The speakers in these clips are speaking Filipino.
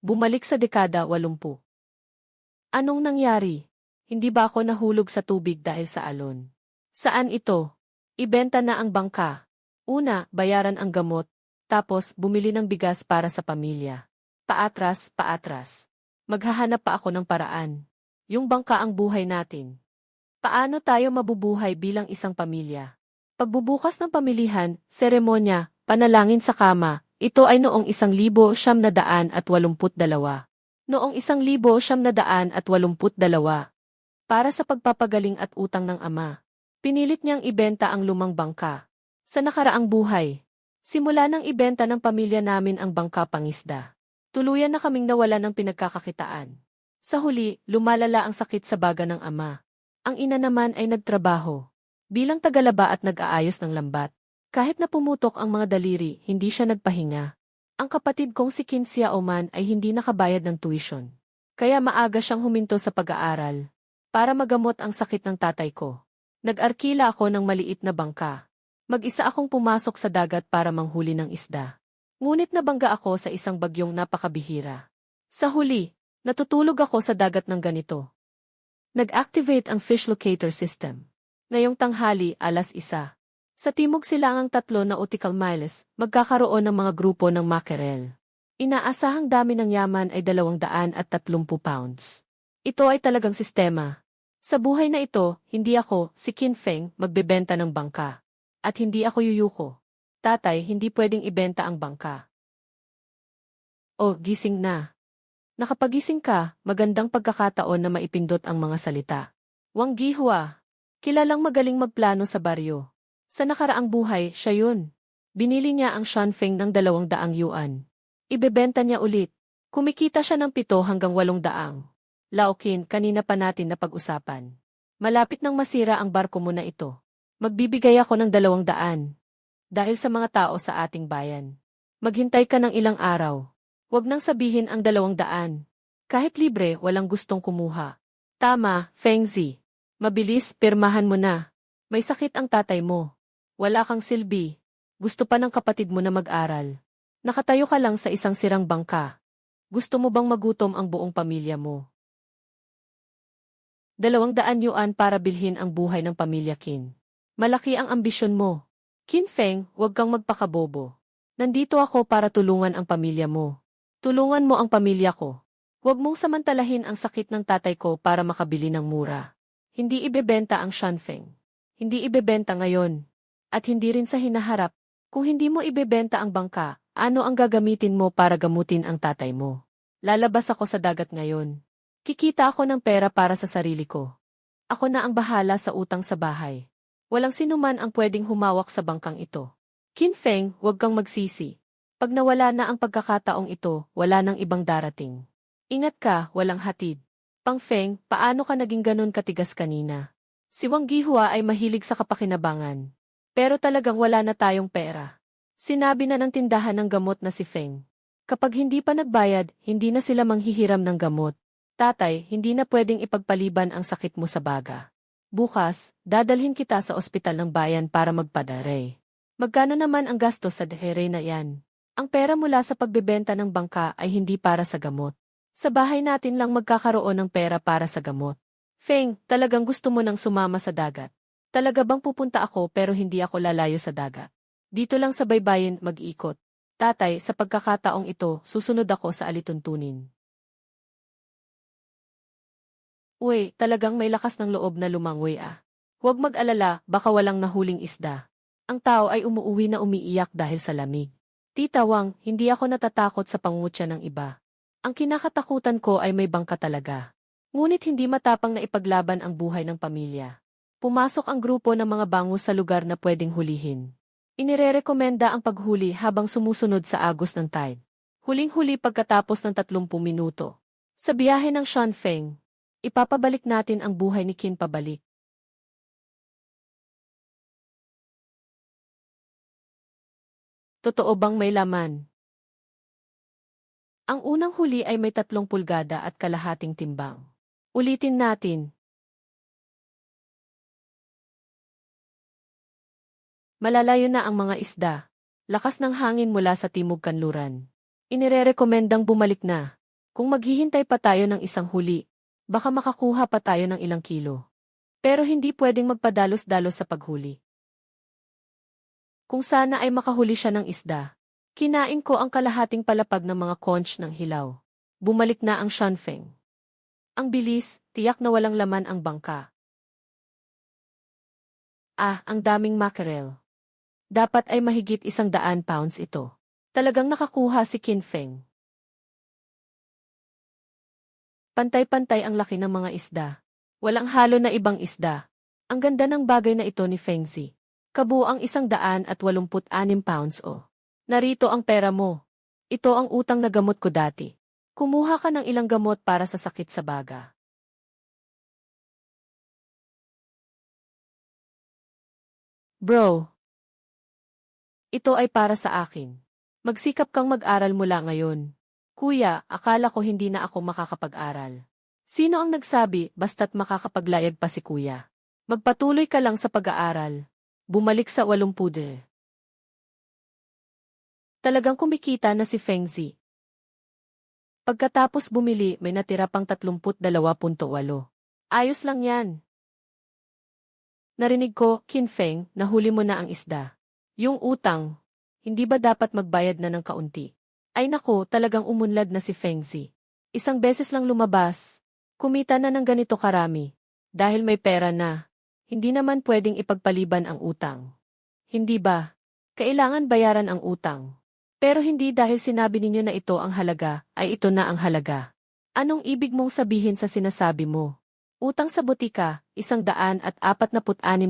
Bumalik sa dekada 80. Anong nangyari? Hindi ba ako nahulog sa tubig dahil sa alon? Saan ito? Ibenta na ang bangka. Una, bayaran ang gamot. Tapos, bumili ng bigas para sa pamilya. Paatras, paatras. Maghahanap pa ako ng paraan. Yung bangka ang buhay natin. Paano tayo mabubuhay bilang isang pamilya? Pagbubukas ng pamilihan, seremonya, panalangin sa kama, ito ay noong 1982. Noong 1982. Para sa pagpapagaling at utang ng ama. Pinilit niyang ibenta ang lumang bangka. Sa nakaraang buhay, simula nang ibenta ng pamilya namin ang bangka pangisda. Tuluyan na kaming nawala ng pinagkakakitaan. Sa huli, lumalala ang sakit sa baga ng ama. Ang ina naman ay nagtrabaho bilang tagalaba at nag-aayos ng lambat. Kahit na pumutok ang mga daliri, hindi siya nagpahinga. Ang kapatid kong si Kinsya Oman ay hindi nakabayad ng tuition. Kaya maaga siyang huminto sa pag-aaral para magamot ang sakit ng tatay ko. Nag-arkila ako ng maliit na bangka. Mag-isa akong pumasok sa dagat para manghuli ng isda. Ngunit nabangga ako sa isang bagyong napakabihira. Sa huli, natutulog ako sa dagat ng ganito. Nag-activate ang fish locator system. Ngayong tanghali, 1:00. Sa timog silangang 3 nautical miles, magkakaroon ng mga grupo ng mackerel. Inaasahang dami ng yaman ay 230 pounds. Ito ay talagang sistema. Sa buhay na ito, hindi ako, si Qin Feng, magbebenta ng bangka. At hindi ako yuyuko. Tatay, hindi pwedeng ibenta ang bangka. Oh, gising na. Nakapagising ka, magandang pagkakataon na maipindot ang mga salita. Wang Gihua. Kilalang magaling magplano sa baryo. Sa nakaraang buhay, siya yun. Binili niya ang Shanfeng ng 200 yuan. Ibebenta niya ulit. Kumikita siya ng 7 hanggang 800. Laokin, kanina pa natin na pag-usapan. Malapit nang masira ang barko mo na ito. Magbibigay ako ng 200. Dahil sa mga tao sa ating bayan. Maghintay ka ng ilang araw. Huwag nang sabihin ang 200. Kahit libre, walang gustong kumuha. Tama, Fengzi. Mabilis, pirmahan mo na. May sakit ang tatay mo. Wala kang silbi. Gusto pa ng kapatid mo na mag-aral. Nakatayo ka lang sa isang sirang bangka. Gusto mo bang magutom ang buong pamilya mo? 200 yuan para bilhin ang buhay ng pamilya Qin. Malaki ang ambisyon mo. Qin Feng, huwag kang magpakabobo. Nandito ako para tulungan ang pamilya mo. Tulungan mo ang pamilya ko. Huwag mong samantalahin ang sakit ng tatay ko para makabili ng mura. Hindi ibebenta ang Shanfeng. Hindi ibebenta ngayon. At hindi rin sa hinaharap. Kung hindi mo ibebenta ang bangka, ano ang gagamitin mo para gamutin ang tatay mo? Lalabas ako sa dagat ngayon. Kikita ako ng pera para sa sarili ko. Ako na ang bahala sa utang sa bahay. Walang sinuman ang pwedeng humawak sa bangkang ito. Qin Feng, huwag kang magsisi. Pag nawala na ang pagkakataong ito, wala nang ibang darating. Ingat ka, walang hatid. Pang Feng, paano ka naging ganun katigas kanina? Si Wang Gihua ay mahilig sa kapakinabangan. Pero talagang wala na tayong pera. Sinabi na ng tindahan ng gamot na si Feng. Kapag hindi pa nagbayad, hindi na sila manghihiram ng gamot. Tatay, hindi na pwedeng ipagpaliban ang sakit mo sa baga. Bukas, dadalhin kita sa ospital ng bayan para magpadare. Magkano naman ang gastos sa dehere na yan? Ang pera mula sa pagbebenta ng bangka ay hindi para sa gamot. Sa bahay natin lang magkakaroon ng pera para sa gamot. Feng, talagang gusto mo nang sumama sa dagat. Talaga bang pupunta ako pero hindi ako lalayo sa dagat? Dito lang sa baybayin mag-ikot. Tatay, sa pagkakataong ito, susunod ako sa alituntunin. Uy, talagang may lakas ng loob na lumangoy ah. Huwag mag-alala, baka walang nahuling isda. Ang tao ay umuuwi na umiiyak dahil sa lamig. Tita Wang, hindi ako natatakot sa pangungutya ng iba. Ang kinakatakutan ko ay may bangka talaga. Ngunit hindi matapang na ipaglaban ang buhay ng pamilya. Pumasok ang grupo ng mga bangus sa lugar na pwedeng hulihin. Inirerekomenda ang paghuli habang sumusunod sa agos ng tide. Huling-huli pagkatapos ng 30 minuto. Sa biyahe ng Shanfeng, ipapabalik natin ang buhay ni Qin pabalik. Totoo bang may laman? Ang unang huli ay may 3 pulgada at kalahating timbang. Ulitin natin. Malalayo na ang mga isda. Lakas ng hangin mula sa timog kanluran. Inirerekomendang bumalik na. Kung maghihintay pa tayo ng isang huli, baka makakuha pa tayo ng ilang kilo. Pero hindi pwedeng magpadalos-dalos sa paghuli. Kung sana ay makahuli siya ng isda, kinain ko ang kalahating palapag ng mga conch ng hilaw. Bumalik na ang Shanfeng. Ang bilis, tiyak na walang laman ang bangka. Ang daming mackerel. Dapat ay mahigit 100 pounds ito. Talagang nakakuha si Kinfeng. Pantay-pantay ang laki ng mga isda. Walang halo na ibang isda. Ang ganda ng bagay na ito ni Fengzi. Kabuang 186 pounds o. Narito ang pera mo. Ito ang utang na gamot ko dati. Kumuha ka ng ilang gamot para sa sakit sa baga. Bro. Ito ay para sa akin. Magsikap kang mag-aral mula ngayon. Kuya, akala ko hindi na ako makakapag-aral. Sino ang nagsabi basta't makakapaglayag pa si kuya? Magpatuloy ka lang sa pag-aaral. Bumalik sa 80. Talagang kumikita na si Fengzi. Pagkatapos bumili, may natira pang 32.8. Ayos lang yan. Narinig ko, Kinfeng, nahuli mo na ang isda. Yung utang, hindi ba dapat magbayad na ng kaunti? Ay nako, talagang umunlad na si Fengzi. Isang beses lang lumabas, kumita na ng ganito karami. Dahil may pera na, hindi naman pwedeng ipagpaliban ang utang. Hindi ba? Kailangan bayaran ang utang. Pero hindi dahil sinabi ninyo na ito ang halaga, ay ito na ang halaga. Anong ibig mong sabihin sa sinasabi mo? Utang sa butika, 146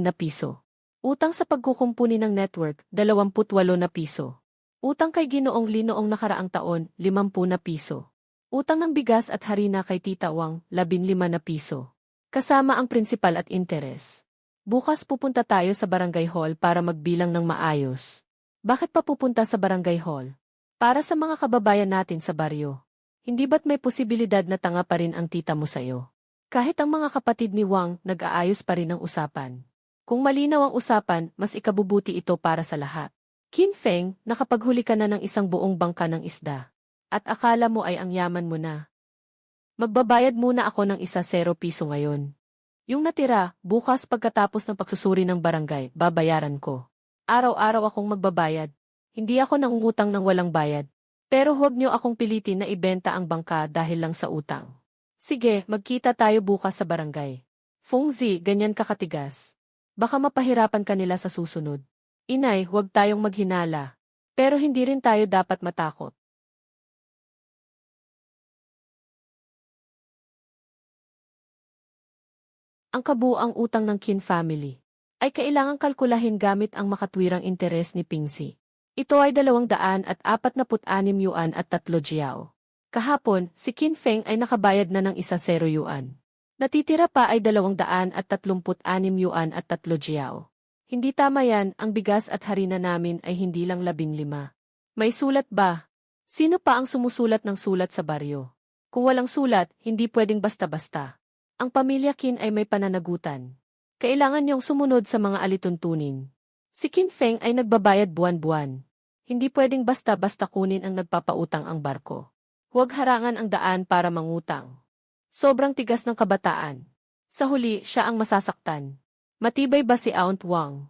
na piso. Utang sa pagkukumpuni ng network, 28 na piso. Utang kay Ginoong Linoong nakaraang taon, 50 na piso. Utang ng bigas at harina kay Tita Wang, 15 na piso. Kasama ang prinsipal at interes. Bukas pupunta tayo sa barangay hall para magbilang ng maayos. Bakit pa pupunta sa barangay hall? Para sa mga kababayan natin sa baryo. Hindi ba't may posibilidad na tanga pa rin ang tita mo sa'yo? Kahit ang mga kapatid ni Wang, nag-aayos pa rin ng usapan. Kung malinaw ang usapan, mas ikabubuti ito para sa lahat. Kinfeng, nakapaghuli ka na ng isang buong bangka ng isda. At akala mo ay ang yaman mo na. Magbabayad muna ako ng 10 piso ngayon. Yung natira, bukas pagkatapos ng pagsusuri ng barangay, babayaran ko. Araw-araw akong magbabayad. Hindi ako nangungutang ng walang bayad. Pero huwag niyo akong pilitin na ibenta ang bangka dahil lang sa utang. Sige, magkita tayo bukas sa barangay. Fengzi, ganyan ka katigas. Baka mapahirapan ka nila sa susunod. Inay, huwag tayong maghinala. Pero hindi rin tayo dapat matakot. Ang kabuang utang ng Qin family ay kailangang kalkulahin gamit ang makatwirang interes ni Pingsi. Ito ay 246 yuan at 3 jiao. Kahapon, si Qin Feng ay nakabayad na ng 10 yuan. Natitira pa ay 236 yuan at 3 jiao. Hindi tama yan, ang bigas at harina namin ay hindi lang 15. May sulat ba? Sino pa ang sumusulat ng sulat sa baryo? Kung walang sulat, hindi pwedeng basta-basta. Ang pamilya Qin ay may pananagutan. Kailangan niyong sumunod sa mga alituntunin. Si Qin Feng ay nagbabayad buwan-buwan. Hindi pwedeng basta-basta kunin ang nagpapautang ang barko. Huwag harangan ang daan para mangutang. Sobrang tigas ng kabataan. Sa huli, siya ang masasaktan. Matibay ba si Aunt Wang?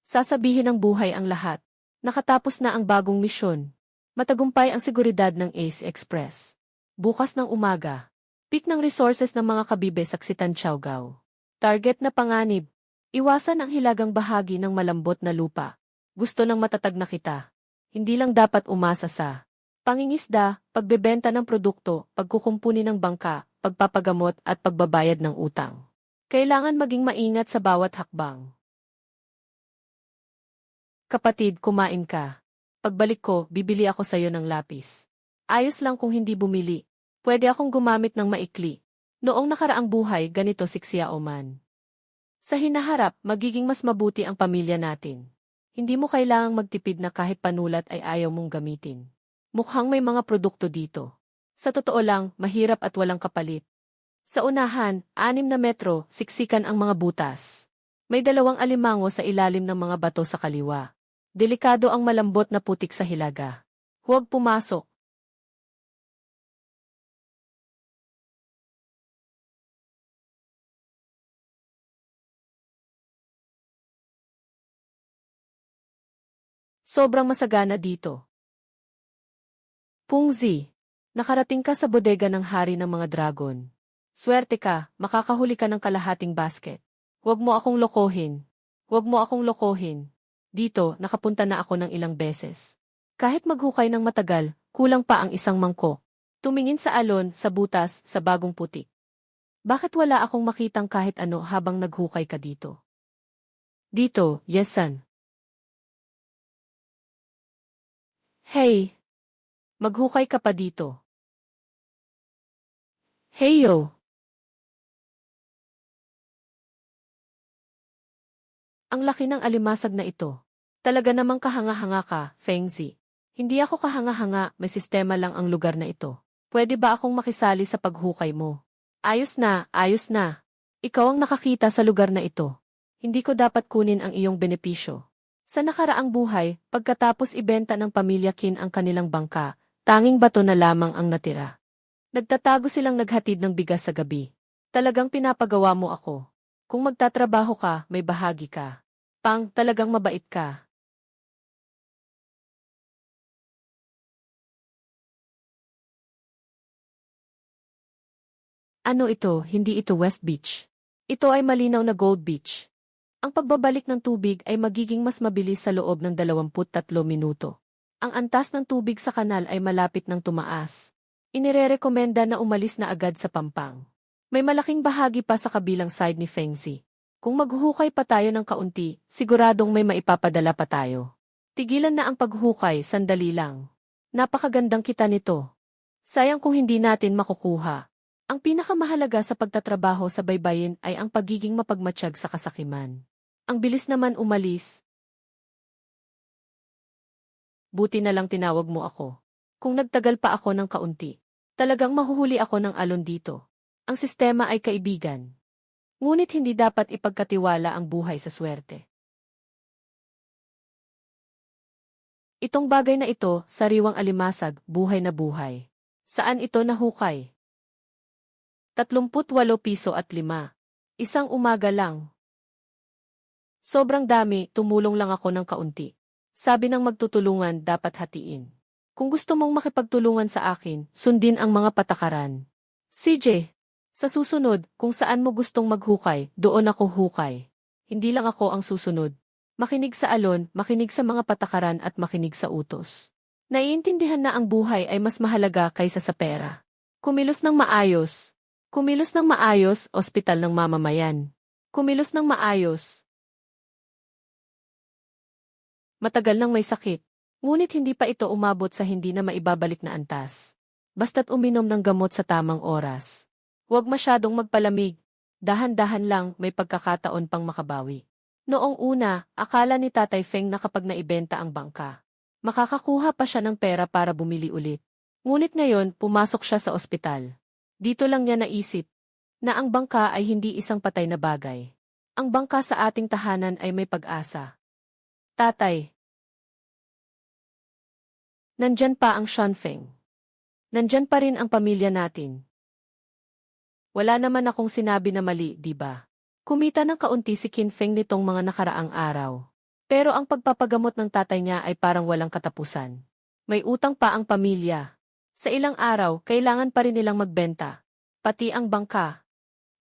Sasabihin ng buhay ang lahat. Nakatapos na ang bagong misyon. Matagumpay ang seguridad ng Ace Express. Bukas ng umaga. Peak ng resources ng mga kabibe saksitan Siargao. Target na panganib. Iwasan ang hilagang bahagi ng malambot na lupa. Gusto ng matatag na kita. Hindi lang dapat umasa sa pangingisda, pagbebenta ng produkto, pagkukumpuni ng bangka, pagpapagamot at pagbabayad ng utang. Kailangan maging maingat sa bawat hakbang. Kapatid, kumain ka. Pagbalik ko, bibili ako sayo ng lapis. Ayos lang kung hindi bumili. Pwede akong gumamit ng maikli. Noong nakaraang buhay, ganito si Xiaoman. Sa hinaharap, magiging mas mabuti ang pamilya natin. Hindi mo kailangang magtipid na kahit panulat ay ayaw mong gamitin. Mukhang may mga produkto dito. Sa totoo lang, mahirap at walang kapalit. Sa unahan, 6 na metro, siksikan ang mga butas. May 2 alimango sa ilalim ng mga bato sa kaliwa. Delikado ang malambot na putik sa hilaga. Huwag pumasok. Sobrang masagana dito. Pungzi, nakarating ka sa bodega ng hari ng mga dragon. Swerte ka, makakahuli ka ng kalahating basket. Huwag mo akong lokohin. Huwag mo akong lokohin. Dito, nakapunta na ako ng ilang beses. Kahit maghukay ng matagal, kulang pa ang isang mangkok. Tumingin sa alon, sa butas, sa bagong putik. Bakit wala akong makitang kahit ano habang naghukay ka dito? Dito, yesan. Hey! Maghukay ka pa dito. Heyo! Ang laki ng alimasag na ito. Talaga namang kahanga-hanga ka, Fengzi. Hindi ako kahanga-hanga, may sistema lang ang lugar na ito. Pwede ba akong makisali sa paghukay mo? Ayos na, ayos na. Ikaw ang nakakita sa lugar na ito. Hindi ko dapat kunin ang iyong benepisyo. Sa nakaraang buhay, pagkatapos ibenta ng pamilya Qin ang kanilang bangka, tanging bato na lamang ang natira. Nagtatago silang naghatid ng bigas sa gabi. Talagang pinapagawa mo ako. Kung magtatrabaho ka, may bahagi ka. Pang, talagang mabait ka. Ano ito, hindi ito West Beach. Ito ay malinaw na Gold Beach. Ang pagbabalik ng tubig ay magiging mas mabilis sa loob ng 23 minuto. Ang antas ng tubig sa kanal ay malapit ng tumaas. Inirerekomenda na umalis na agad sa Pampang. May malaking bahagi pa sa kabilang side ni Fengzi. Kung maghuhukay pa tayo ng kaunti, siguradong may maipapadala pa tayo. Tigilan na ang paghukay, sandali lang. Napakagandang kita nito. Sayang kung hindi natin makukuha. Ang pinakamahalaga sa pagtatrabaho sa baybayin ay ang pagiging mapagmatsyag sa kasakiman. Ang bilis naman umalis. Buti na lang tinawag mo ako. Kung nagtagal pa ako ng kaunti, talagang mahuhuli ako ng alon dito. Ang sistema ay kaibigan. Ngunit hindi dapat ipagkatiwala ang buhay sa swerte. Itong bagay na ito, sariwang alimasag, buhay na buhay. Saan ito nahukay? 38 piso at 5. Isang umaga lang. Sobrang dami, tumulong lang ako ng kaunti. Sabi ng magtutulungan, dapat hatiin. Kung gusto mong makipagtulungan sa akin, sundin ang mga patakaran. CJ, sa susunod, kung saan mo gustong maghukay, doon ako hukay. Hindi lang ako ang susunod. Makinig sa alon, makinig sa mga patakaran at makinig sa utos. Naiintindihan na ang buhay ay mas mahalaga kaysa sa pera. Kumilos ng maayos. Kumilos ng maayos, ospital ng mamamayan. Kumilos ng maayos. Matagal nang may sakit. Ngunit hindi pa ito umabot sa hindi na maibabalik na antas. Basta't uminom ng gamot sa tamang oras. Huwag masyadong magpalamig. Dahan-dahan lang, may pagkakataon pang makabawi. Noong una, akala ni Tatay Feng na kapag naibenta ang bangka, makakakuha pa siya ng pera para bumili ulit. Ngunit ngayon, pumasok siya sa ospital. Dito lang niya naisip na ang bangka ay hindi isang patay na bagay. Ang bangka sa ating tahanan ay may pag-asa. Tatay. Nandyan pa ang Shanfeng. Nandyan pa rin ang pamilya natin. Wala naman akong sinabi na mali, di ba? Kumita ng kaunti si Qin Feng nitong mga nakaraang araw. Pero ang pagpapagamot ng tatay niya ay parang walang katapusan. May utang pa ang pamilya. Sa ilang araw, kailangan pa rin nilang magbenta. Pati ang bangka.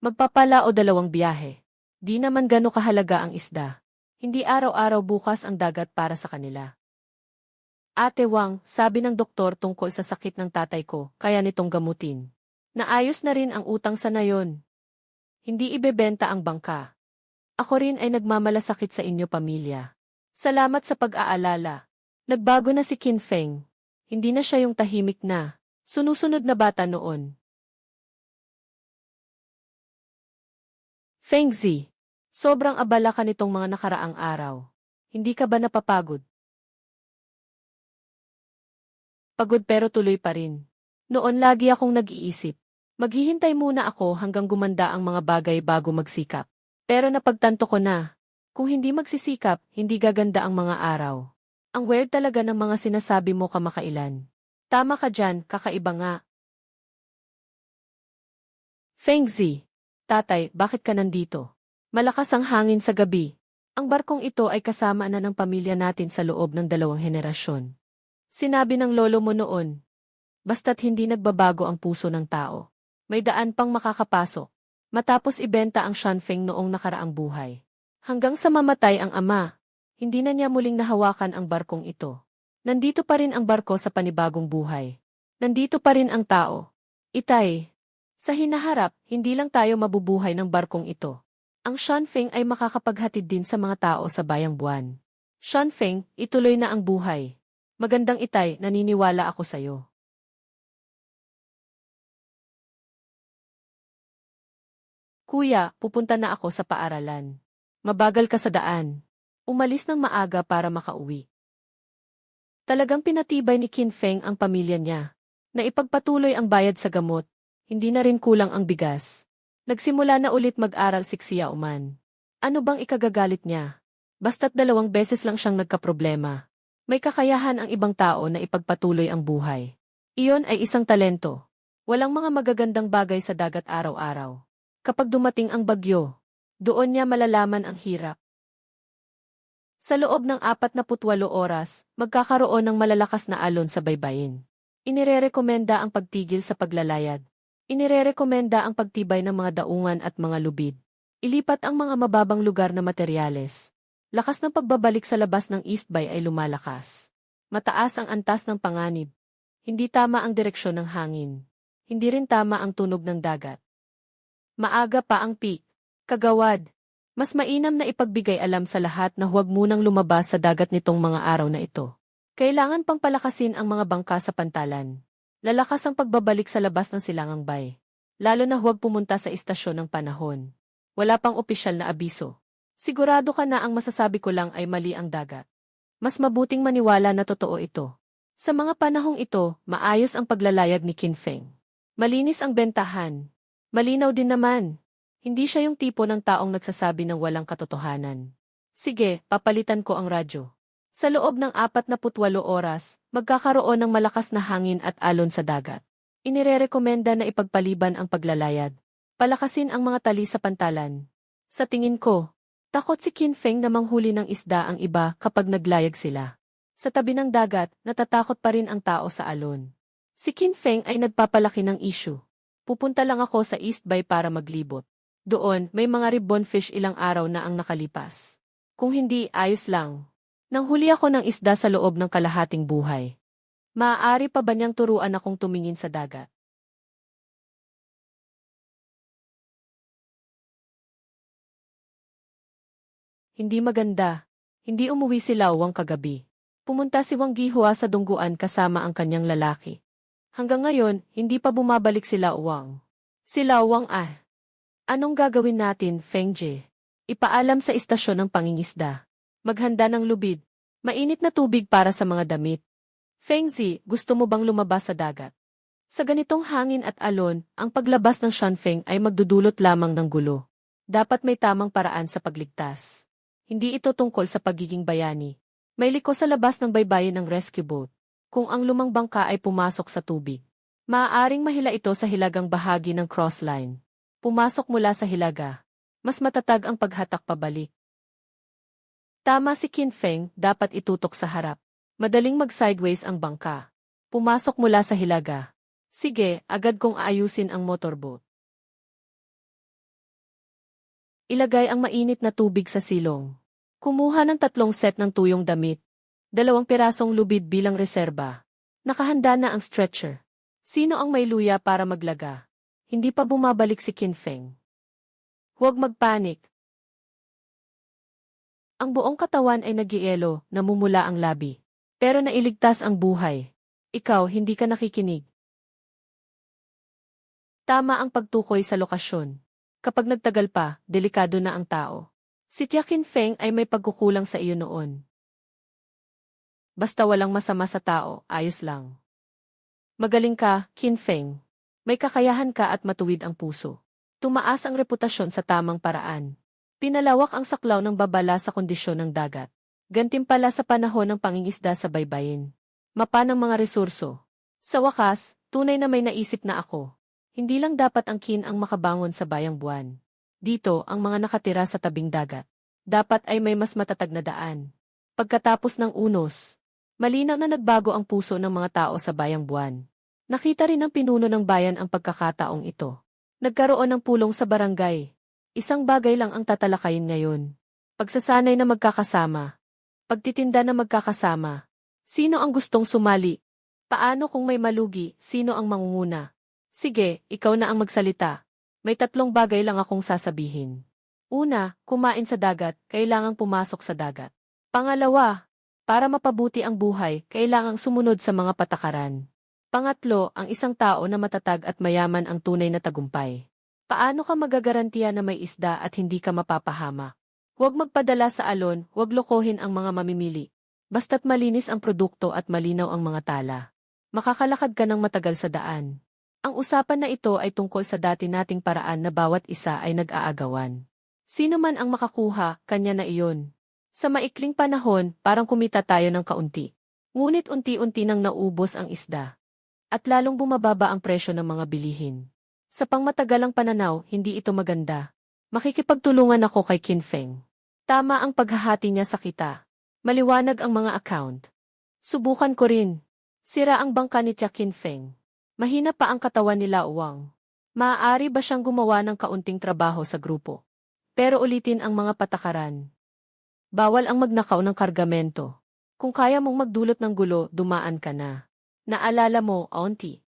Magpapala o 2 biyahe. Di naman gano kahalaga ang isda. Hindi araw-araw bukas ang dagat para sa kanila. Ate Wang, sabi ng doktor tungkol sa sakit ng tatay ko, kaya nitong gamutin. Naayos na rin ang utang sa nayon. Hindi ibebenta ang bangka. Ako rin ay nagmamalasakit sa inyo pamilya. Salamat sa pag-aalala. Nagbago na si Qin Feng. Hindi na siya yung tahimik na, sunusunod na bata noon. Fengzi, sobrang abala ka nitong mga nakaraang araw. Hindi ka ba napapagod? Pagod pero tuloy pa rin. Noon lagi akong nag-iisip. Maghihintay muna ako hanggang gumanda ang mga bagay bago magsikap. Pero napagtanto ko na, kung hindi magsisikap, hindi gaganda ang mga araw. Ang weird talaga ng mga sinasabi mo kamakailan. Tama ka dyan, kakaiba nga. Fengzi, tatay, bakit ka nandito? Malakas ang hangin sa gabi. Ang barkong ito ay kasama na ng pamilya natin sa loob ng 2 henerasyon. Sinabi ng lolo mo noon, basta't hindi nagbabago ang puso ng tao, may daan pang makakapasok. Matapos ibenta ang Shanfeng noong nakaraang buhay. Hanggang sa mamatay ang ama, hindi na niya muling nahawakan ang barkong ito. Nandito pa rin ang barko sa panibagong buhay. Nandito pa rin ang tao. Itay, sa hinaharap, hindi lang tayo mabubuhay ng barkong ito. Ang Shanfeng ay makakapaghatid din sa mga tao sa bayang buwan. Shanfeng, ituloy na ang buhay. Magandang Itay, naniniwala ako sa'yo. Kuya, pupunta na ako sa paaralan. Mabagal ka sa daan. Umalis ng maaga para makauwi. Talagang pinatibay ni Qin Feng ang pamilya niya. Naipagpatuloy ang bayad sa gamot. Hindi na rin kulang ang bigas. Nagsimula na ulit mag-aral si Xiao Man. Ano bang ikagagalit niya? Basta't 2 beses lang siyang nagkaproblema. May kakayahan ang ibang tao na ipagpatuloy ang buhay. Iyon ay isang talento. Walang mga magagandang bagay sa dagat araw-araw. Kapag dumating ang bagyo, doon niya malalaman ang hirap. Sa loob ng 48 oras, magkakaroon ng malalakas na alon sa baybayin. Inirerekomenda ang pagtigil sa paglalayag. Inirerekomenda ang pagtibay ng mga daungan at mga lubid. Ilipat ang mga mababang lugar na materyales. Lakas ng pagbabalik sa labas ng East Bay ay lumalakas. Mataas ang antas ng panganib. Hindi tama ang direksyon ng hangin. Hindi rin tama ang tunog ng dagat. Maaga pa ang peak. Kagawad, mas mainam na ipagbigay alam sa lahat na huwag munang lumabas sa dagat nitong mga araw na ito. Kailangan pang palakasin ang mga bangka sa pantalan. Lalakas ang pagbabalik sa labas ng Silangang Bay. Lalo na huwag pumunta sa istasyon ng panahon. Wala pang opisyal na abiso. Sigurado ka na ang masasabi ko lang ay mali ang dagat. Mas mabuting maniwala na totoo ito. Sa mga panahong ito, maayos ang paglalayag ni Qin Feng. Malinis ang bentahan. Malinaw din naman. Hindi siya yung tipo ng taong nagsasabi ng walang katotohanan. Sige, papalitan ko ang radyo. Sa loob ng 48 oras, magkakaroon ng malakas na hangin at alon sa dagat. Inirerekomenda na ipagpaliban ang paglalayag. Palakasin ang mga tali sa pantalan. Sa tingin ko, takot si Qin Feng na manghuli ng isda ang iba kapag naglayag sila. Sa tabi ng dagat, natatakot pa rin ang tao sa alon. Si Qin Feng ay nagpapalaki ng issue. Pupunta lang ako sa East Bay para maglibot. Doon, may mga ribbon fish ilang araw na ang nakalipas. Kung hindi, ayos lang. Nanghuli ako ng isda sa loob ng kalahating buhay. Maaari pa ba niyang turuan akong tumingin sa dagat? Hindi maganda. Hindi umuwi si Lawang kagabi. Pumunta si Wang Gihua sa dungguan kasama ang kanyang lalaki. Hanggang ngayon, hindi pa bumabalik si Lawang. Si Lawang Anong gagawin natin, Feng Jie? Ipaalam sa istasyon ng pangingisda. Maghanda ng lubid. Mainit na tubig para sa mga damit. Feng Zi, gusto mo bang lumabas sa dagat? Sa ganitong hangin at alon, ang paglabas ng Shanfeng ay magdudulot lamang ng gulo. Dapat may tamang paraan sa pagligtas. Hindi ito tungkol sa pagiging bayani. May liko sa labas ng baybayin ng rescue boat. Kung ang lumang bangka ay pumasok sa tubig, maaaring mahila ito sa hilagang bahagi ng crossline. Pumasok mula sa hilaga. Mas matatag ang paghatak pabalik. Tama si Qin Feng, dapat itutok sa harap. Madaling mag-sideways ang bangka. Pumasok mula sa hilaga. Sige, agad kong aayusin ang motorboat. Ilagay ang mainit na tubig sa silong. Kumuha ng 3 set ng tuyong damit. 2 pirasong lubid bilang reserba. Nakahanda na ang stretcher. Sino ang may luya para maglaga? Hindi pa bumabalik si Qin Feng. Huwag magpanik. Ang buong katawan ay nagyelo, namumula ang labi. Pero nailigtas ang buhay. Ikaw, hindi ka nakikinig. Tama ang pagtukoy sa lokasyon. Kapag nagtagal pa, delikado na ang tao. Si Tia Qin Feng ay may pagkukulang sa iyo noon. Basta walang masama sa tao, ayos lang. Magaling ka, Qin Feng. May kakayahan ka at matuwid ang puso. Tumaas ang reputasyon sa tamang paraan. Pinalawak ang saklaw ng babala sa kondisyon ng dagat. Gantimpala sa panahon ng pangingisda sa baybayin. Mapa ng mga resurso. Sa wakas, tunay na may naisip na ako. Hindi lang dapat ang Qin ang makabangon sa bayang buwan. Dito, ang mga nakatira sa tabing dagat. Dapat ay may mas matatag na daan. Pagkatapos ng unos, malinaw na nagbago ang puso ng mga tao sa bayang buwan. Nakita rin ng pinuno ng bayan ang pagkakataong ito. Nagkaroon ng pulong sa barangay. Isang bagay lang ang tatalakayin ngayon. Pagsasanay na magkakasama. Pagtitinda na magkakasama. Sino ang gustong sumali? Paano kung may malugi, sino ang mangunguna? Sige, ikaw na ang magsalita. May 3 bagay lang akong sasabihin. Una, kumain sa dagat, kailangang pumasok sa dagat. Pangalawa, para mapabuti ang buhay, kailangang sumunod sa mga patakaran. Pangatlo, ang isang tao na matatag at mayaman ang tunay na tagumpay. Paano ka magagarantiya na may isda at hindi ka mapapahama? Huwag magpadala sa alon, huwag lokohin ang mga mamimili. Basta't malinis ang produkto at malinaw ang mga tala. Makakalakad ka ng matagal sa daan. Ang usapan na ito ay tungkol sa dati nating paraan na bawat isa ay nag-aagawan. Sino man ang makakuha, kanya na iyon. Sa maikling panahon, parang kumita tayo ng kaunti. Ngunit unti-unti nang naubos ang isda. At lalong bumababa ang presyo ng mga bilihin. Sa pangmatagalang pananaw, hindi ito maganda. Makikipagtulungan ako kay Kinfeng. Tama ang paghahati niya sa kita. Maliwanag ang mga account. Subukan ko rin. Sira ang bangka ni Tia Kinfeng. Mahina pa ang katawan ni Lao Wang. Maaari ba siyang gumawa ng kaunting trabaho sa grupo? Pero ulitin ang mga patakaran. Bawal ang magnakaw ng kargamento. Kung kaya mong magdulot ng gulo, dumaan ka na. Naalala mo, auntie.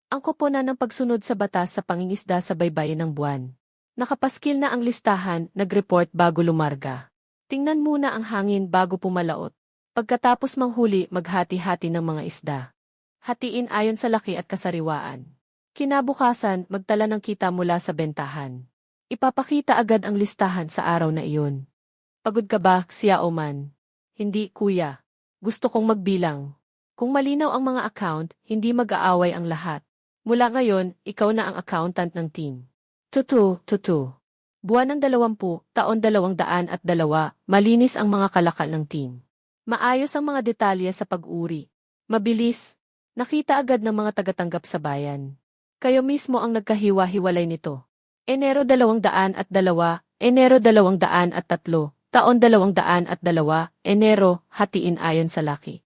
Ang koponan ng pagsunod sa batas sa pangingisda sa baybayin ng buwan. Nakapaskil na ang listahan, nag-report bago lumarga. Tingnan muna ang hangin bago pumalaot. Pagkatapos manghuli, maghati-hati ng mga isda. Hatiin ayon sa laki at kasariwaan. Kinabukasan, magtala ng kita mula sa bentahan. Ipapakita agad ang listahan sa araw na iyon. Pagod ka ba, Xiao Man? Hindi, kuya. Gusto kong magbilang. Kung malinaw ang mga account, hindi mag-aaway ang lahat. Mula ngayon, ikaw na ang accountant ng team. Tutu. Buwan ng 20, taon 202, malinis ang mga kalakal ng team. Maayos ang mga detalye sa pag-uri. Mabilis. Nakita agad ng mga tagatanggap sa bayan. Kayo mismo ang nagkahiwa-hiwalay nito. Enero 202, Enero 203, taon 202, Enero, hatiin ayon sa laki.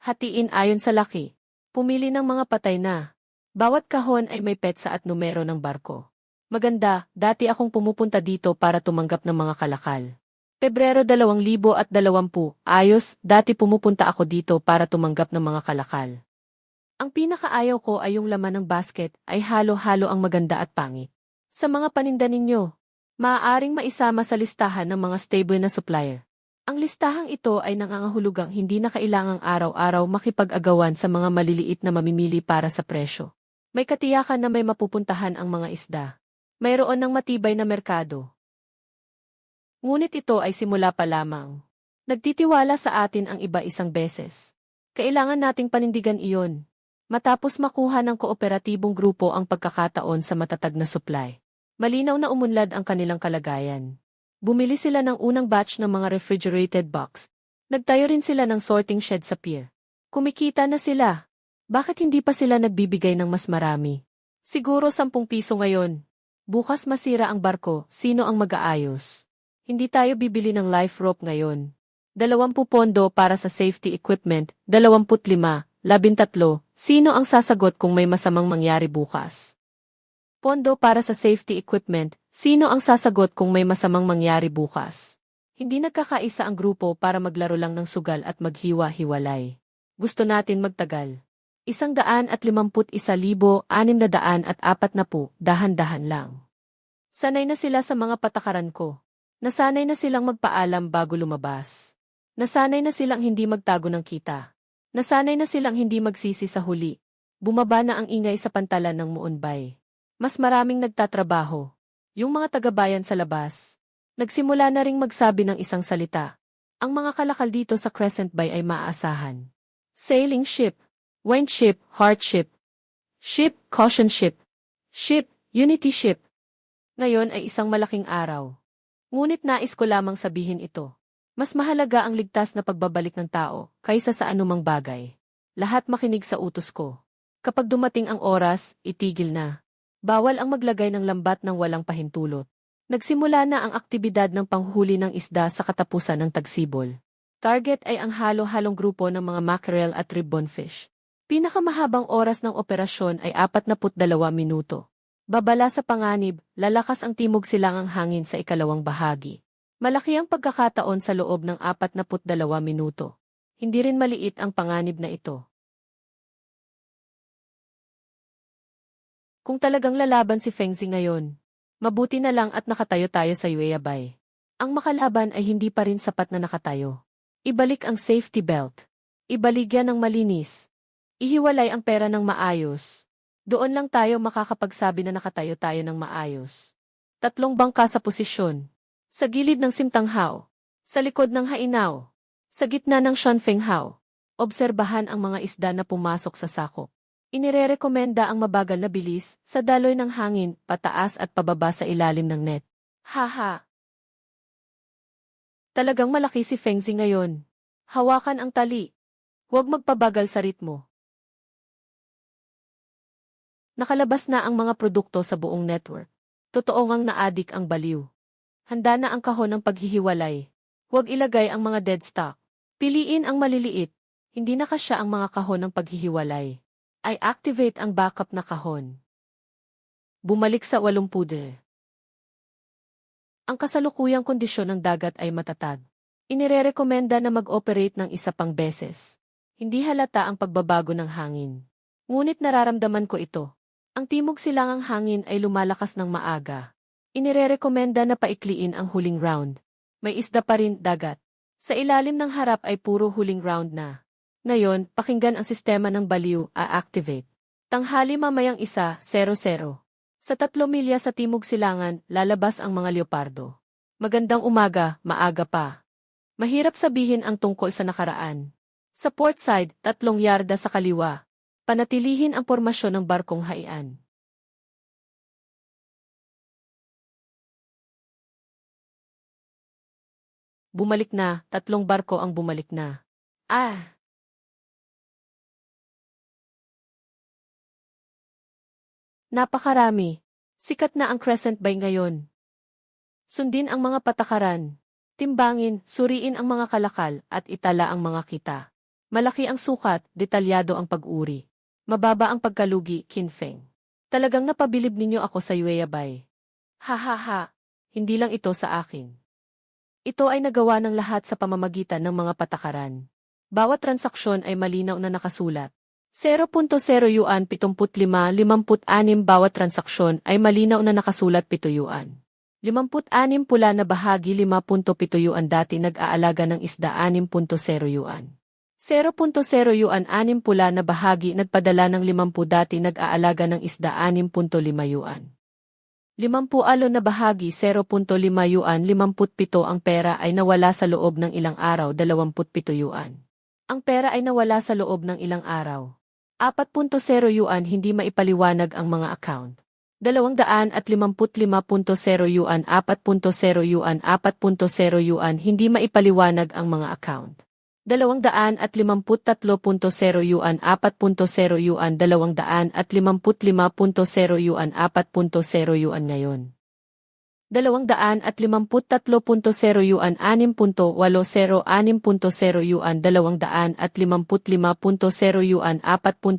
Hatiin ayon sa laki. Pumili ng mga patay na. Bawat kahon ay may petsa at numero ng barko. Maganda, dati akong pumupunta dito para tumanggap ng mga kalakal. Pebrero 2020, ayos, dati pumupunta ako dito para tumanggap ng mga kalakal. Ang pinakaayaw ko ay yung laman ng basket ay halo-halo ang maganda at pangit. Sa mga paninda ninyo, maaaring maisama sa listahan ng mga stable na supplier. Ang listahang ito ay nangangahulugang hindi na kailangang araw-araw makipag-agawan sa mga maliliit na mamimili para sa presyo. May katiyakan na may mapupuntahan ang mga isda. Mayroon ng matibay na merkado. Ngunit ito ay simula pa lamang. Nagtitiwala sa atin ang iba isang beses. Kailangan nating panindigan iyon. Matapos makuha ng kooperatibong grupo ang pagkakataon sa matatag na supply. Malinaw na umunlad ang kanilang kalagayan. Bumili sila ng unang batch ng mga refrigerated box. Nagtayo rin sila ng sorting shed sa pier. Kumikita na sila. Bakit hindi pa sila nagbibigay ng mas marami? Siguro 10 piso ngayon. Bukas masira ang barko, sino ang mag-aayos? Hindi tayo bibili ng life rope ngayon. 20 pondo para sa safety equipment, 25, 13, sino ang sasagot kung may masamang mangyari bukas? Pondo para sa safety equipment, sino ang sasagot kung may masamang mangyari bukas? Hindi nagkakaisa ang grupo para maglaro lang ng sugal at maghiwa-hiwalay. Gusto natin magtagal. 151,640, dahan-dahan lang. Sanay na sila sa mga patakaran ko. Nasanay na silang magpaalam bago lumabas. Nasanay na silang hindi magtago ng kita. Nasanay na silang hindi magsisi sa huli. Bumaba na ang ingay sa pantalan ng Muonbay. Mas maraming nagtatrabaho. Yung mga tagabayan sa labas. Nagsimula na ring magsabi ng isang salita. Ang mga kalakal dito sa Crescent Bay ay maaasahan. Sailing ship. Wind ship, heart ship. Ship, caution ship. Ship, unity ship. Ngayon ay isang malaking araw. Ngunit nais ko lamang sabihin ito. Mas mahalaga ang ligtas na pagbabalik ng tao kaysa sa anumang bagay. Lahat makinig sa utos ko. Kapag dumating ang oras, itigil na. Bawal ang maglagay ng lambat ng walang pahintulot. Nagsimula na ang aktibidad ng panghuli ng isda sa katapusan ng tagsibol. Target ay ang halo-halong grupo ng mga mackerel at ribbonfish. Pinakamahabang oras ng operasyon ay 42 minuto. Babala sa panganib, lalakas ang timog silangang hangin sa ikalawang bahagi. Malaki ang pagkakataon sa loob ng 42 minuto. Hindi rin maliit ang panganib na ito. Kung talagang lalaban si Fengzi ngayon, mabuti na lang at nakatayo tayo sa Yuya Bay. Ang makalaban ay hindi pa rin sapat na nakatayo. Ibalik ang safety belt. Ibaligyan ng malinis. Ihiwalay ang pera ng maayos. Doon lang tayo makakapagsabi na nakatayo tayo ng maayos. 3 bangka sa posisyon. Sa gilid ng Simtanghao. Sa likod ng Hainaw. Sa gitna ng Shanfenghao. Obserbahan ang mga isda na pumasok sa sakop. Inirerekomenda ang mabagal na bilis sa daloy ng hangin, pataas at pababa sa ilalim ng net. Haha! Talagang malaki si Fengzi ngayon. Hawakan ang tali. Huwag magpabagal sa ritmo. Nakalabas na ang mga produkto sa buong network. Totoo ngang naadik ang baliw. Handa na ang kahon ng paghihiwalay. Huwag ilagay ang mga dead stock. Piliin ang maliliit. Hindi na kasya ang mga kahon ng paghihiwalay. Ay activate ang backup na kahon. Bumalik sa 80. Ang kasalukuyang kondisyon ng dagat ay matatag. Inirerekomenda na mag-operate ng isa pang beses. Hindi halata ang pagbabago ng hangin. Ngunit nararamdaman ko ito. Ang timog silangang hangin ay lumalakas ng maaga. Inirerekomenda na paikliin ang huling round. May isda pa rin, dagat. Sa ilalim ng harap ay puro huling round na. Ngayon, pakinggan ang sistema ng baliw, a-activate. Tanghali mamayang 1:00. Sa 3 milya sa timog silangan, lalabas ang mga leopardo. Magandang umaga, maaga pa. Mahirap sabihin ang tungkol sa nakaraan. Sa port side, 3 yarda sa kaliwa. Panatilihin ang pormasyon ng barkong haian. Bumalik na, 3 barko ang bumalik na. Napakarami. Sikat na ang Crescent Bay ngayon. Sundin ang mga patakaran. Timbangin, suriin ang mga kalakal, at itala ang mga kita. Malaki ang sukat, detalyado ang pag-uri. Mababa ang pagkalugi, Kinfeng. Talagang napabilib ninyo ako sa Yuya Bay. Ha. Hindi lang ito sa akin. Ito ay nagawa ng lahat sa pamamagitan ng mga patakaran. Bawat transaksyon ay malinaw na nakasulat. 0.0 yuan 75.56 bawat transaksyon ay malinaw na nakasulat 7 yuan. 56 pula na bahagi 5.7 yuan dati nag-aalaga ng isda 6.0 yuan. 0.0 yuan 6 pula na bahagi nagpadala ng 50 dati nag-aalaga ng isda 6.5 yuan. 50 alo na bahagi 0.5 yuan 57 ang pera ay nawala sa loob ng ilang araw 27 yuan. Ang pera ay nawala sa loob ng ilang araw. 4.0 yuan hindi maipaliwanag ang mga account. 255.0 yuan 4.0 yuan 4.0 yuan hindi maipaliwanag ang mga account. 253.0 yuan 4.0 yuan 255.0 yuan 4.0 yuan ngayon. 253.0 yuan 6.80 6.0 yuan 255.0 yuan 4.0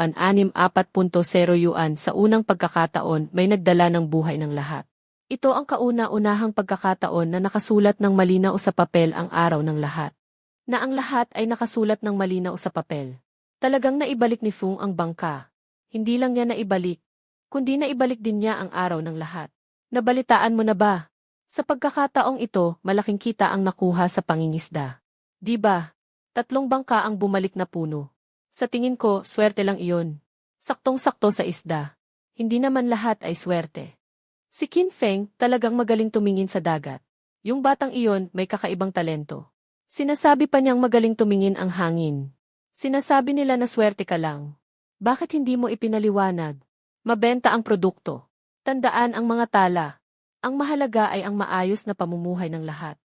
yuan 4.0 yuan sa unang pagkakataon may nagdala ng buhay ng lahat. Ito ang kauna-unahang pagkakataon na nakasulat ng malinaw sa papel ang araw ng lahat. Na ang lahat ay nakasulat ng malinaw sa papel. Talagang naibalik ni Fung ang bangka. Hindi lang niya naibalik, kundi naibalik din niya ang araw ng lahat. Nabalitaan mo na ba? Sa pagkakataong ito, malaking kita ang nakuha sa pangingisda. Di ba? 3 bangka ang bumalik na puno. Sa tingin ko, swerte lang iyon. Saktong-sakto sa isda. Hindi naman lahat ay swerte. Si Qin Feng talagang magaling tumingin sa dagat. Yung batang iyon may kakaibang talento. Sinasabi pa niyang magaling tumingin ang hangin. Sinasabi nila na swerte ka lang. Bakit hindi mo ipinaliwanag? Mabenta ang produkto. Tandaan ang mga tala. Ang mahalaga ay ang maayos na pamumuhay ng lahat.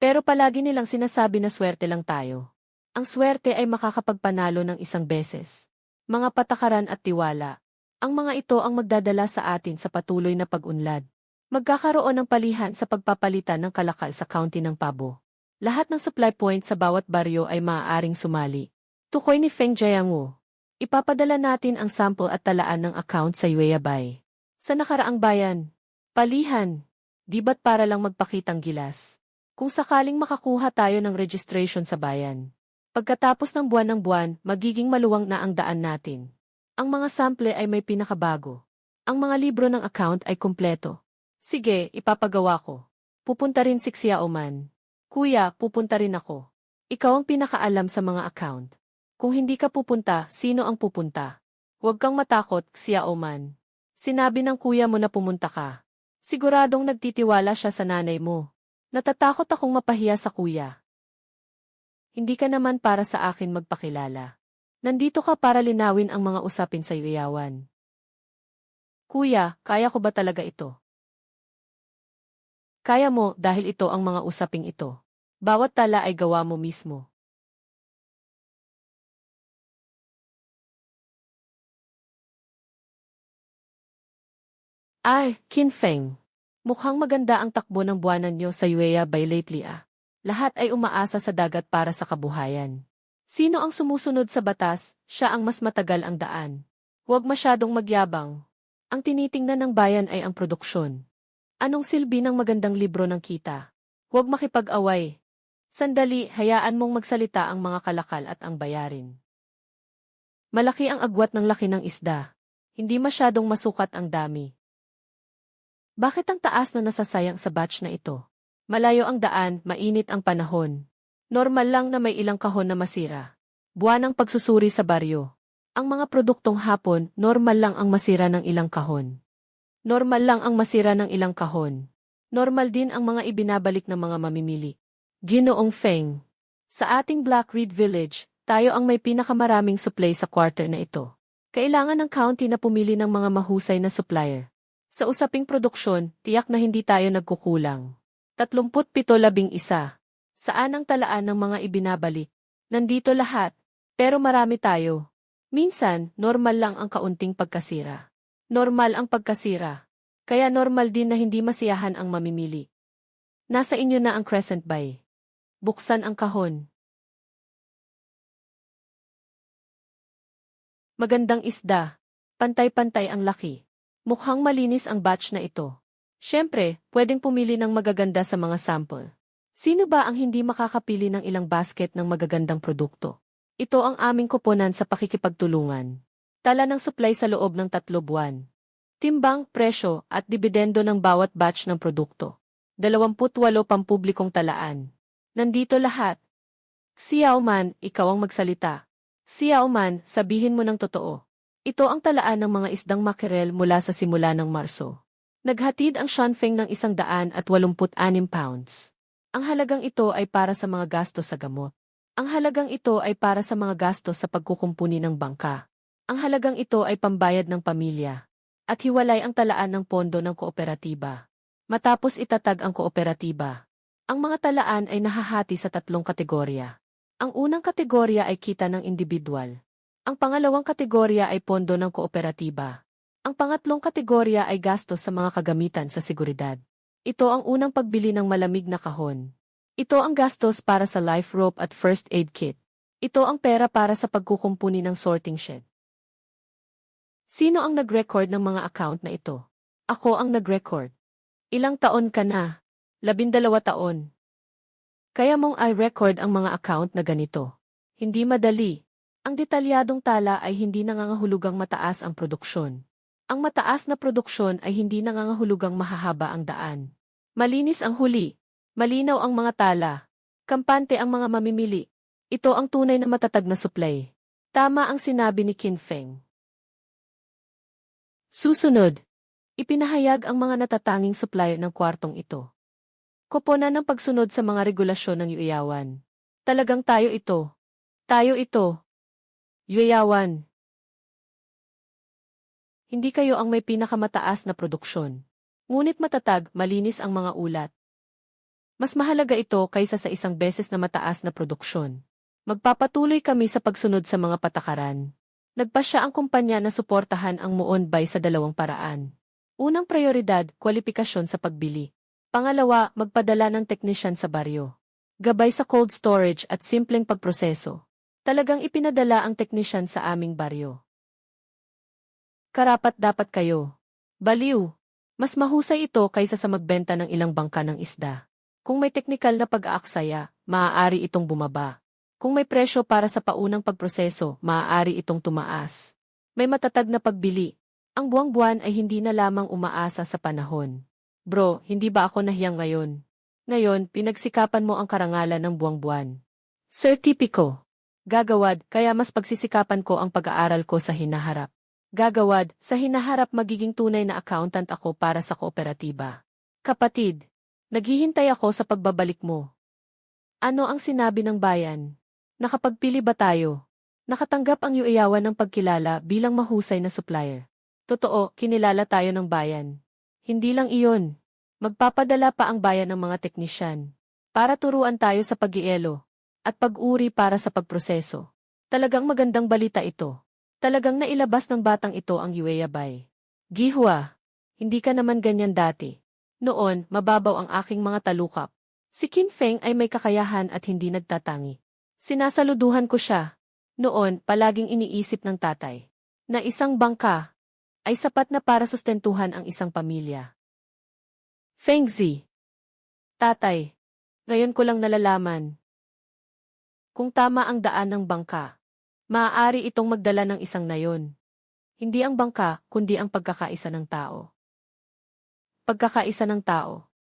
Pero palagi nilang sinasabi na swerte lang tayo. Ang swerte ay makakapagpanalo ng 1 beses. Mga patakaran at tiwala. Ang mga ito ang magdadala sa atin sa patuloy na pag-unlad. Magkakaroon ng palihan sa pagpapalitan ng kalakal sa county ng Pabo. Lahat ng supply point sa bawat baryo ay maaaring sumali. Tukoy ni Feng Jiangu. Ipapadala natin ang sample at talaan ng account sa Yueyabay. Sa nakaraang bayan. Palihan. Di ba't para lang magpakitang gilas? Kung sakaling makakuha tayo ng registration sa bayan. Pagkatapos ng buwan, magiging maluwang na ang daan natin. Ang mga sample ay may pinakabago. Ang mga libro ng account ay kumpleto. Sige, ipapagawa ko. Pupunta rin si Xiaoman. Kuya, pupunta rin ako. Ikaw ang pinakaalam sa mga account. Kung hindi ka pupunta, sino ang pupunta? Huwag kang matakot, Xiaoman. Sinabi ng kuya mo na pumunta ka. Siguradong nagtitiwala siya sa nanay mo. Natatakot akong mapahiya sa kuya. Hindi ka naman para sa akin magpakilala. Nandito ka para linawin ang mga usapin sa Yuyawan. Kuya, kaya ko ba talaga ito? Kaya mo dahil ito ang mga usaping ito. Bawat tala ay gawa mo mismo. Ay, Qin Feng. Mukhang maganda ang takbo ng buwanan nyo sa Yueyabay lately ah. Lahat ay umaasa sa dagat para sa kabuhayan. Sino ang sumusunod sa batas, siya ang mas matagal ang daan. Huwag masyadong magyabang. Ang tinitingnan ng bayan ay ang produksyon. Anong silbi ng magandang libro ng kita? Huwag makipag-away. Sandali, hayaan mong magsalita ang mga kalakal at ang bayarin. Malaki ang agwat ng laki ng isda. Hindi masyadong masukat ang dami. Bakit ang taas na nasasayang sa batch na ito? Malayo ang daan, mainit ang panahon. Normal lang na may ilang kahon na masira. Buwan ng pagsusuri sa baryo. Ang mga produktong hapon, normal lang ang masira ng ilang kahon. Normal lang ang masira ng ilang kahon. Normal din ang mga ibinabalik ng mga mamimili. Ginoong Feng. Sa ating Black Reed Village, tayo ang may pinakamaraming supply sa quarter na ito. Kailangan ng county na pumili ng mga mahusay na supplier. Sa usaping produksyon, tiyak na hindi tayo nagkukulang. 37-11. Saan ang talaan ng mga ibinabalik? Nandito lahat, pero marami tayo. Minsan, normal lang ang kaunting pagkasira. Normal ang pagkasira. Kaya normal din na hindi masiyahan ang mamimili. Nasa inyo na ang Crescent Bay. Buksan ang kahon. Magandang isda. Pantay-pantay ang laki. Mukhang malinis ang batch na ito. Siyempre, pwedeng pumili ng magaganda sa mga sample. Sino ba ang hindi makakapili ng ilang basket ng magagandang produkto? Ito ang aming kuponan sa pakikipagtulungan. Tala ng supply sa loob ng 3 buwan. Timbang, presyo, at dibidendo ng bawat batch ng produkto. 28 pampublikong talaan. Nandito lahat. Xiaoman, ikaw ang magsalita. Xiaoman, sabihin mo ng totoo. Ito ang talaan ng mga isdang makerel mula sa simula ng Marso. Naghatid ang Shanfeng ng 186 pounds. Ang halagang ito ay para sa mga gastos sa gamot. Ang halagang ito ay para sa mga gastos sa pagkukumpuni ng bangka. Ang halagang ito ay pambayad ng pamilya. At hiwalay ang talaan ng pondo ng kooperatiba. Matapos itatag ang kooperatiba. Ang mga talaan ay nahahati sa 3 kategorya. Ang unang kategorya ay kita ng individual. Ang pangalawang kategorya ay pondo ng kooperatiba. Ang pangatlong kategorya ay gastos sa mga kagamitan sa seguridad. Ito ang unang pagbili ng malamig na kahon. Ito ang gastos para sa life rope at first aid kit. Ito ang pera para sa pagkukumpuni ng sorting shed. Sino ang nag-record ng mga account na ito? Ako ang nag-record. Ilang taon ka na? 12 taon. Kaya mong i-record ang mga account na ganito. Hindi madali. Ang detalyadong tala ay hindi nangangahulugang mataas ang produksyon. Ang mataas na produksyon ay hindi nangangahulugang mahahaba ang daan. Malinis ang huli. Malinaw ang mga tala. Kampante ang mga mamimili. Ito ang tunay na matatag na supply. Tama ang sinabi ni Qin Feng. Susunod. Ipinahayag ang mga natatanging supplier ng kwartong ito. Koponan ng pagsunod sa mga regulasyon ng Yuyawan. Talagang tayo ito. Tayo ito. Yuyawan. Hindi kayo ang may pinakamataas na produksyon. Ngunit matatag, malinis ang mga ulat. Mas mahalaga ito kaysa sa isang beses na mataas na produksyon. Magpapatuloy kami sa pagsunod sa mga patakaran. Nagpasya ang kumpanya na suportahan ang Muon Bay sa 2 paraan. Unang prioridad, kwalipikasyon sa pagbili. Pangalawa, magpadala ng teknisyan sa baryo. Gabay sa cold storage at simpleng pagproseso. Talagang ipinadala ang teknisyan sa aming baryo. Karapat-dapat kayo. Baliw. Mas mahusay ito kaysa sa magbenta ng ilang bangka ng isda. Kung may teknikal na pag-aaksaya, maaari itong bumaba. Kung may presyo para sa paunang pagproseso, maaari itong tumaas. May matatag na pagbili. Ang buwang-buwan ay hindi na lamang umaasa sa panahon. Bro, hindi ba ako nahiyang ngayon? Ngayon, pinagsikapan mo ang karangalan ng buwang-buwan. Sir Tipiko. Gagawad, kaya mas pagsisikapan ko ang pag-aaral ko sa hinaharap. Gagawad, sa hinaharap magiging tunay na accountant ako para sa kooperatiba. Kapatid, naghihintay ako sa pagbabalik mo. Ano ang sinabi ng bayan? Nakapagpili ba tayo? Nakatanggap ang yuyawan ng pagkilala bilang mahusay na supplier. Totoo, kinilala tayo ng bayan. Hindi lang iyon. Magpapadala pa ang bayan ng mga teknisyan. Para turuan tayo sa pag-ielo. At pag-uri para sa pagproseso. Talagang magandang balita ito. Talagang nailabas ng batang ito ang yueyabay. Gihwa, hindi ka naman ganyan dati. Noon, mababaw ang aking mga talukap. Si Qin Feng ay may kakayahan at hindi nagtatangi. Sinasaluduhan ko siya. Noon, palaging iniisip ng tatay na isang bangka ay sapat na para sustentuhan ang isang pamilya. Feng Zi. Tatay, ngayon ko lang nalalaman. Kung tama ang daan ng bangka, maaari itong magdala ng isang nayon. Hindi ang bangka, kundi ang pagkakaisa ng tao. Pagkakaisa ng tao.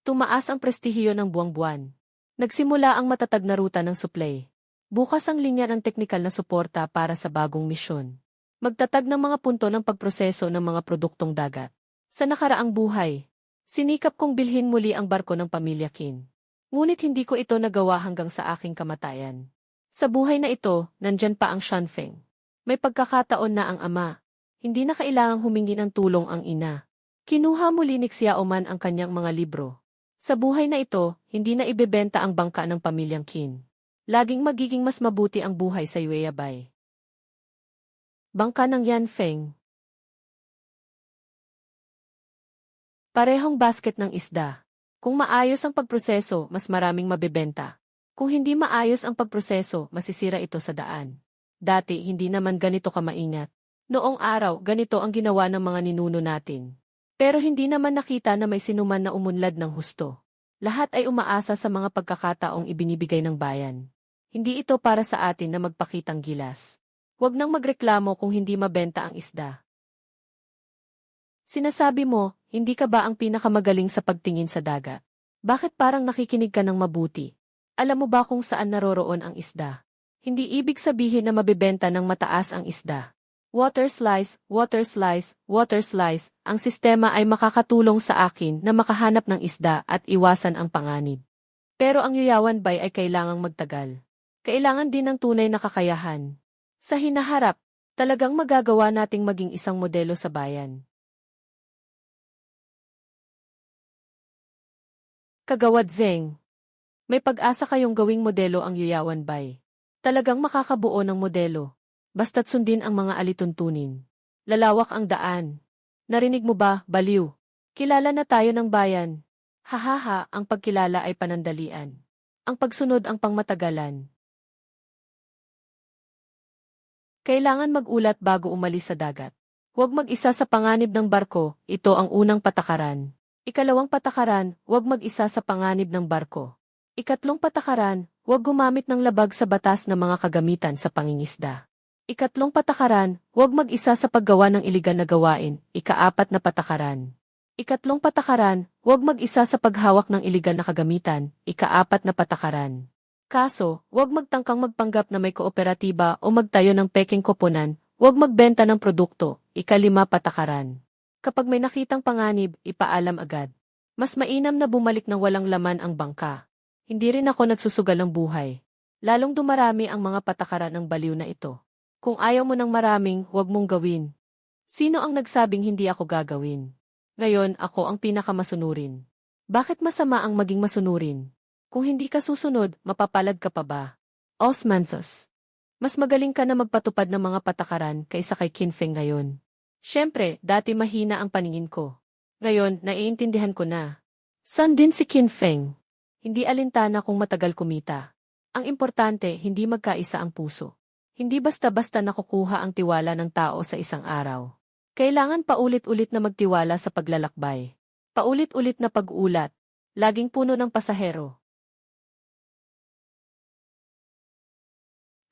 Tumaas ang prestihiyo ng buwang-buwan. Nagsimula ang matatag na ruta ng supply. Bukas ang linya ng teknikal na suporta para sa bagong misyon. Magtatag ng mga punto ng pagproseso ng mga produktong dagat. Sa nakaraang buhay, sinikap kong bilhin muli ang barko ng pamilya Qin. Ngunit hindi ko ito nagawa hanggang sa aking kamatayan. Sa buhay na ito, nandyan pa ang Shanfeng. May pagkakataon na ang ama. Hindi na kailangang humingi ng tulong ang ina. Kinuha muli ni Xiaoman ang kanyang mga libro. Sa buhay na ito, hindi na ibebenta ang bangka ng pamilyang Qin. Laging magiging mas mabuti ang buhay sa Yueyabay. Bangka ng Yanfeng. Parehong basket ng isda. Kung maayos ang pagproseso, mas maraming mabebenta. Kung hindi maayos ang pagproseso, masisira ito sa daan. Dati, hindi naman ganito kamaingat. Noong araw, ganito ang ginawa ng mga ninuno natin. Pero hindi naman nakita na may sinuman na umunlad ng husto. Lahat ay umaasa sa mga pagkakataong ibinibigay ng bayan. Hindi ito para sa atin na magpakitang gilas. Huwag nang magreklamo kung hindi mabenta ang isda. Sinasabi mo, hindi ka ba ang pinakamagaling sa pagtingin sa dagat? Bakit parang nakikinig ka ng mabuti? Alam mo ba kung saan naroroon ang isda? Hindi ibig sabihin na mabebenta ng mataas ang isda. Water slice, water slice, water slice, ang sistema ay makakatulong sa akin na makahanap ng isda at iwasan ang panganib. Pero ang yuyawan bay ay kailangang magtagal. Kailangan din ng tunay na kakayahan. Sa hinaharap, talagang magagawa nating maging isang modelo sa bayan. Kagawad Zeng. May pag-asa kayong gawing modelo ang yuyawan bay. Talagang makakabuo ng modelo. Basta't sundin ang mga alituntunin. Lalawak ang daan. Narinig mo ba, baliw? Kilala na tayo ng bayan. Hahaha, ang pagkilala ay panandalian. Ang pagsunod ang pangmatagalan. Kailangan magulat bago umalis sa dagat. Huwag mag-isa sa panganib ng barko, ito ang unang patakaran. Ikalawang patakaran, huwag mag-isa sa panganib ng barko. Ikatlong patakaran, huwag gumamit ng labag sa batas ng mga kagamitan sa pangingisda. Ikatlong patakaran, huwag mag-isa sa paggawa ng iligal na gawain. Ikaapat na patakaran. Ikatlong patakaran, huwag mag-isa sa paghawak ng iligal na kagamitan. Ikaapat na patakaran. Kaso, huwag magtangkang magpanggap na may kooperatiba o magtayo ng peking koponan. Huwag magbenta ng produkto. Ikalima patakaran. Kapag may nakitang panganib, ipaalam agad. Mas mainam na bumalik ng walang laman ang bangka. Hindi rin ako nagsusugal ng buhay. Lalong dumarami ang mga patakaran ng baliw na ito. Kung ayaw mo ng maraming, huwag mong gawin. Sino ang nagsabing hindi ako gagawin? Ngayon, ako ang pinakamasunurin. Bakit masama ang maging masunurin? Kung hindi ka susunod, mapapalad ka pa ba? Osmanthus. Mas magaling ka na magpatupad ng mga patakaran kaysa kay Qin Feng ngayon. Siyempre, dati mahina ang paningin ko. Ngayon, naiintindihan ko na. San din si Qin Feng. Hindi alintana kung matagal kumita. Ang importante, hindi magkaisa ang puso. Hindi basta-basta nakukuha ang tiwala ng tao sa isang araw. Kailangan paulit-ulit na magtiwala sa paglalakbay. Paulit-ulit na pag-ulat. Laging puno ng pasahero.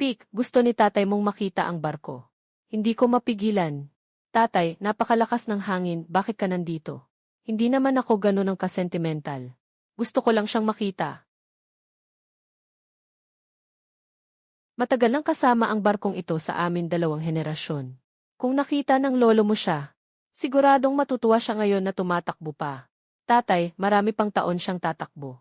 Pik, gusto ni tatay mong makita ang barko. Hindi ko mapigilan. Tatay, napakalakas ng hangin, bakit ka nandito? Hindi naman ako ganun ang kasentimental. Gusto ko lang siyang makita. Matagal lang kasama ang barkong ito sa amin 2 henerasyon. Kung nakita ng lolo mo siya, siguradong matutuwa siya ngayon na tumatakbo pa. Tatay, marami pang taon siyang tatakbo.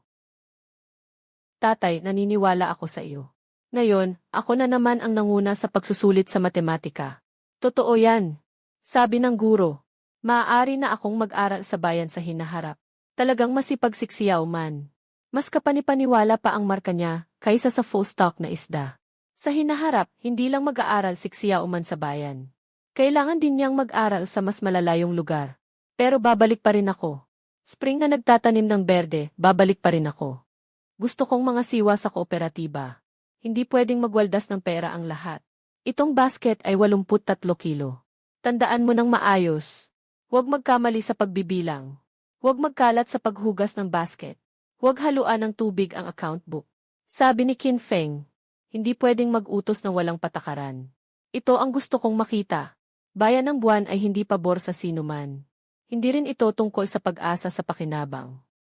Tatay, naniniwala ako sa iyo. Ngayon, ako na naman ang nanguna sa pagsusulit sa matematika. Totoo yan. Sabi ng guro, maaari na akong mag-aral sa bayan sa hinaharap. Talagang masipag si Xiao Man. Mas kapanipaniwala pa ang marka niya kaysa sa full stock na isda. Sa hinaharap, hindi lang mag-aaral si Xiao Man sa bayan. Kailangan din niyang mag-aral sa mas malalayong lugar. Pero babalik pa rin ako. Spring na nagtatanim ng berde, babalik pa rin ako. Gusto kong mga siwa sa kooperatiba. Hindi pwedeng magwaldas ng pera ang lahat. Itong basket ay 83 kilo. Tandaan mo ng maayos. Huwag magkamali sa pagbibilang. Huwag magkalat sa paghugas ng basket. Huwag haluan ng tubig ang account book. Sabi ni Qin Feng, hindi pwedeng mag-utos na walang patakaran. Ito ang gusto kong makita. Bayan ng buwan ay hindi pabor sa sinuman. Hindi rin ito tungkol sa pag-asa sa pakinabang.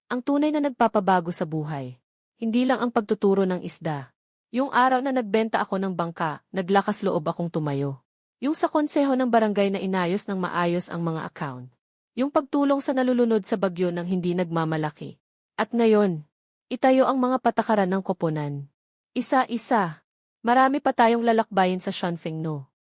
Ang tunay na nagpapabago sa buhay. Hindi lang ang pagtuturo ng isda. Yung araw na nagbenta ako ng bangka, naglakas loob akong tumayo. Yung sa konseho ng barangay na inayos ng maayos ang mga account. Yung pagtulong sa nalulunod sa bagyo ng hindi nagmamalaki. At ngayon, itayo ang mga patakaran ng koponan. Isa-isa. Marami pa tayong lalakbayin sa Shanfeng No.